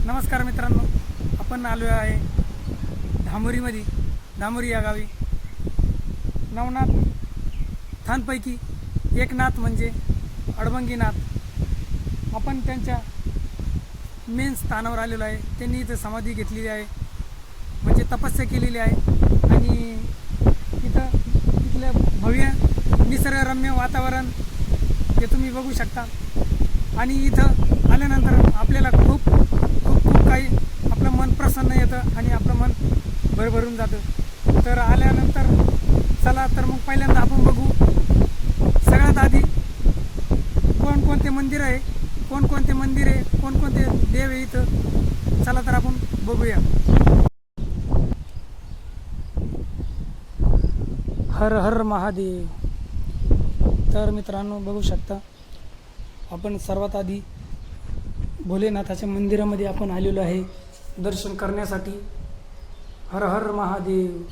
नमस्कार मित्रांनो, आपण आलो आहे धामोरीमध्ये. धामोरी या गावी नवनाथ थानपैकी एक नाथ म्हणजे अडबंगीनाथ. आपण त्यांच्या मेन स्थानावर आलेलो आहे. त्यांनी इथं समाधी घेतलेली आहे, म्हणजे तपस्या केलेली आहे. आणि इथलं भव्य निसर्गरम्य वातावरण हे तुम्ही बघू शकता. आणि इथं आल्यानंतर आपल्याला खूप खूप खूप काही आपलं मन प्रसन्न येतं आणि आपलं मन भरभरून जातं. तर आल्यानंतर चला तर मग पहिल्यांदा आपण बघू सगळ्यात आधी कोणकोणते मंदिर आहे, कोणकोणते देव आहे इथं. चला तर आपण बघूया. हर हर महादेव. तर मित्रांनो बघू शकता, आपण सर्वात आधी भोलेनाथाच्या मंदिरामध्ये आपण आलेलो आहे दर्शन करण्यासाठी. हर हर महादेव.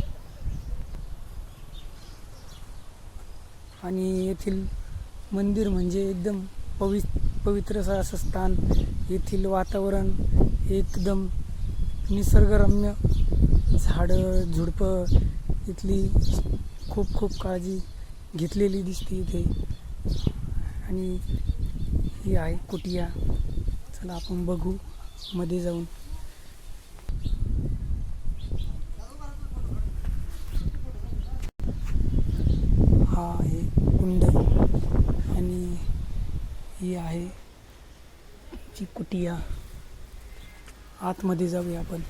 आणि येथील मंदिर म्हणजे एकदम पवित्र असं स्थान. येथील वातावरण एकदम निसर्गरम्य, झाडं झुडपं इथली खूप खूप काळजी घेतलेली दिसते इथे. आणि ही आहे कुटिया. चला आपण बघू मध्ये जाऊन. हा आहे कुंड आणि ही आहे ची कुटिया. आतमध्ये जाऊया आपण.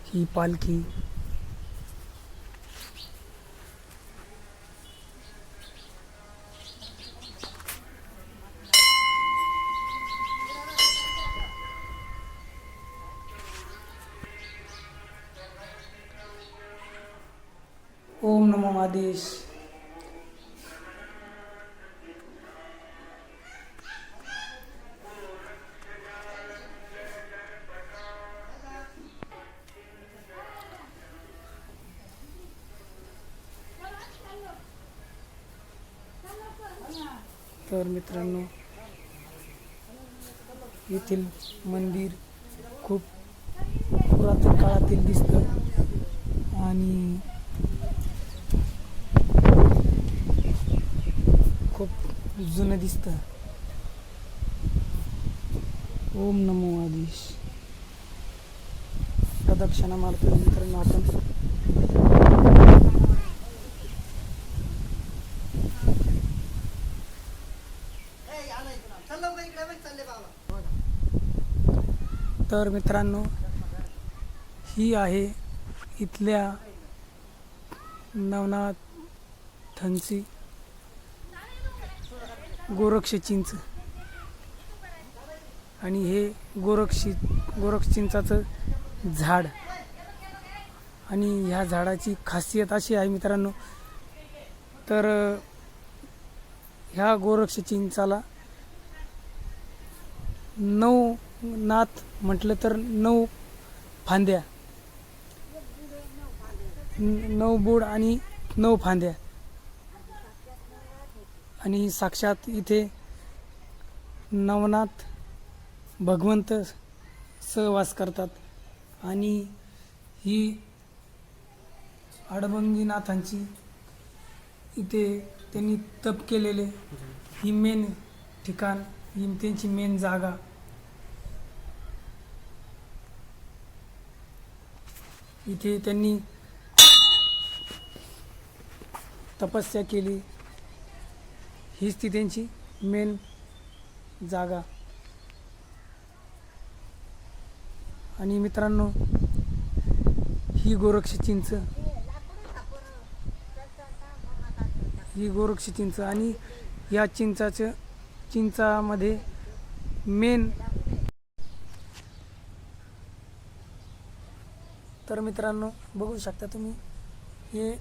ही पालखी. ओम नमो आदेश. तर मित्रांनो, येथील मंदिर खूप पुरातन काळातील दिसतं आणि खूप जुनं दिसतं. ओम नमो आदेश. प्रदक्षिणा मारतो मित्रांनो आपण. तर मित्रांनो, ही आहे इथल्या नवनाथांची गोरक्ष चिंच. आणि हे गोरक्ष चिंचाचं झाड. आणि ह्या झाडाची खासियत अशी आहे मित्रांनो, तर ह्या गोरक्ष चिंचाला 9 नाथ म्हटलं तर 9 फांद्या, 9 बुड आणि 9 फांद्या. आणि साक्षात इथे नवनाथ भगवंत सहवास करतात. आणि ही अडबंगीनाथांची इथे त्यांनी तप केलेले ही मेन ठिकाण, ही त्यांची मेन जागा. इथे त्यांनी तपस्या केली. हीच ती त्यांची मेन जागा. आणि मित्रांनो, ही गोरक्ष चिंच आणि या चिंचामध्ये मेन. तर मित्रांनो बघू शकता तुम्ही, हे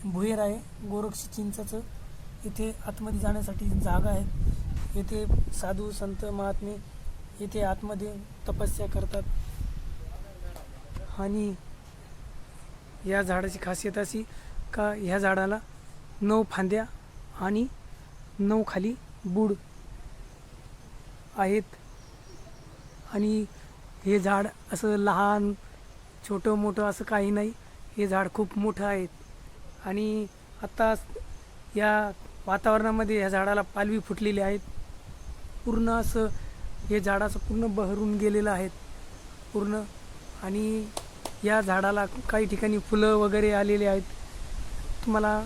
भुईर आहे गोरक्ष चिंचाचं. इथे आतमध्ये जाण्यासाठी जागा आहे. येथे साधू संत महात्मे इथे आतमध्ये तपस्या करतात. आणि या झाडाची खासियत अशी का ह्या झाडाला 9 फांद्या आणि 9 खाली बुड आहेत आणि हे झाड असं लहान छोटं मोठं असं काही नाही, हे झाड खूप मोठं आहे. आणि आता या वातावरणामध्ये ह्या झाडाला पालवी फुटलेली आहेत. पूर्ण असं हे झाडाचं पूर्ण बहरून गेलेलं आहे पूर्ण. आणि या झाडाला काही ठिकाणी फुलं वगैरे आलेली आहेत. तुम्हाला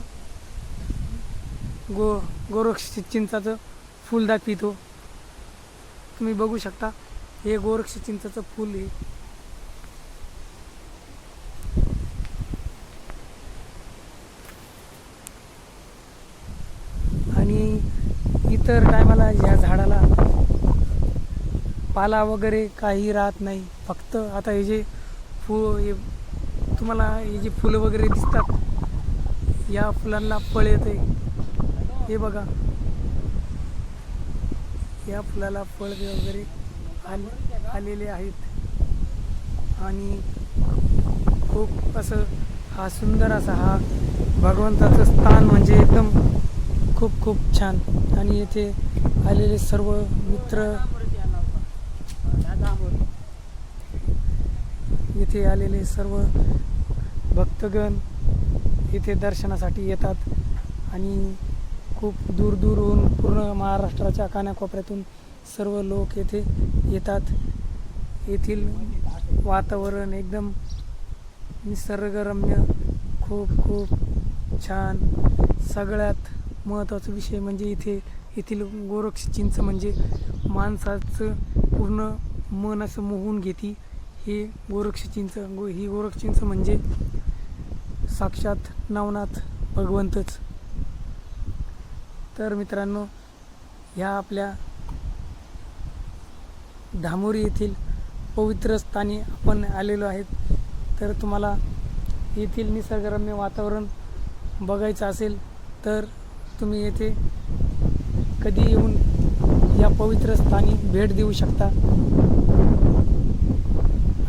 गोरक्ष चिंचाचं फूल दाखवितो, तुम्ही बघू शकता. हे गोरक्ष चिंचाचं फूल आहे. आणि इतर टायमाला या झाडाला पाला वगैरे काही राहत नाही. फक्त आता हे जे हे तुम्हाला हे जे फुलं वगैरे दिसतात, या फुलांना फळ येते. हे बघा, या फुलाला फळ वगैरे आलेले आहेत. आणि खूप असं हा सुंदर असा हा भगवंताचं स्थान म्हणजे एकदम खूप खूप छान. आणि येथे आलेले सर्व मित्र, येथे आलेले सर्व भक्तगण येथे दर्शनासाठी येतात. आणि खूप दूरहून पूर्ण महाराष्ट्राच्या कानाकोपऱ्यातून सर्व लोक येथे येतात. येथील वातावरण एकदम निसर्गरम्य, खूप खूप छान. सगळ्यात महत्त्वाचा विषय म्हणजे येथील गोरक्ष चिंच म्हणजे माणसाचं पूर्ण मन असं मोहून घेते. ही गोरक्ष चिंच म्हणजे साक्षात नवनाथ भगवंतच. तर मित्रांनो, ह्या आपल्या धामोरी येथील पवित्र स्थानी आपण आलेलो आहेत. तर तुम्हाला येथील निसर्गरम्य वातावरण बघायचं असेल तर तुम्ही येथे कधी येऊन या पवित्र स्थानी भेट देऊ शकता.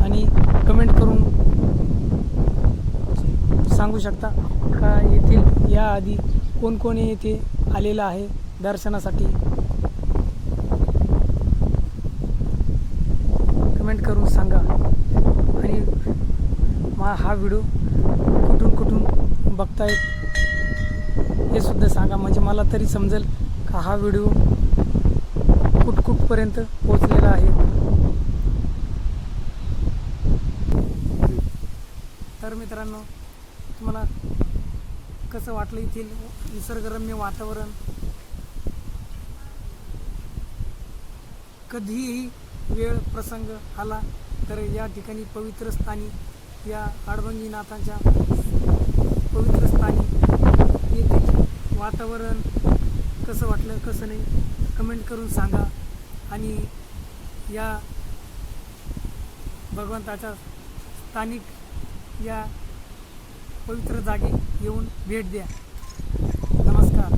आणि कमेंट करून सांगू शकता का येथील याआधी कोण कोण येथे आलेलं आहे दर्शनासाठी. कमेंट करून सांगा. आणि हा व्हिडिओ कुठून बघतायत हे सुद्धा सांगा, म्हणजे मला तरी समजेल का हा व्हिडिओ कुठपर्यंत पोहोचलेला आहे. तर मित्रांनो, तुम्हाला कसं वाटलं येथील निसर्गरम्य वातावरण? कधीही वेळ प्रसंग आला तर या ठिकाणी पवित्र स्थानी, या आडभंगीनाथांच्या पवित्र स्थानी येथील वातावरण कसं वाटलं कसं नाही कमेंट करून सांगा. आणि या भगवंताच्या स्थानिक या पवित्र जागी येऊन भेट द्या. नमस्कार.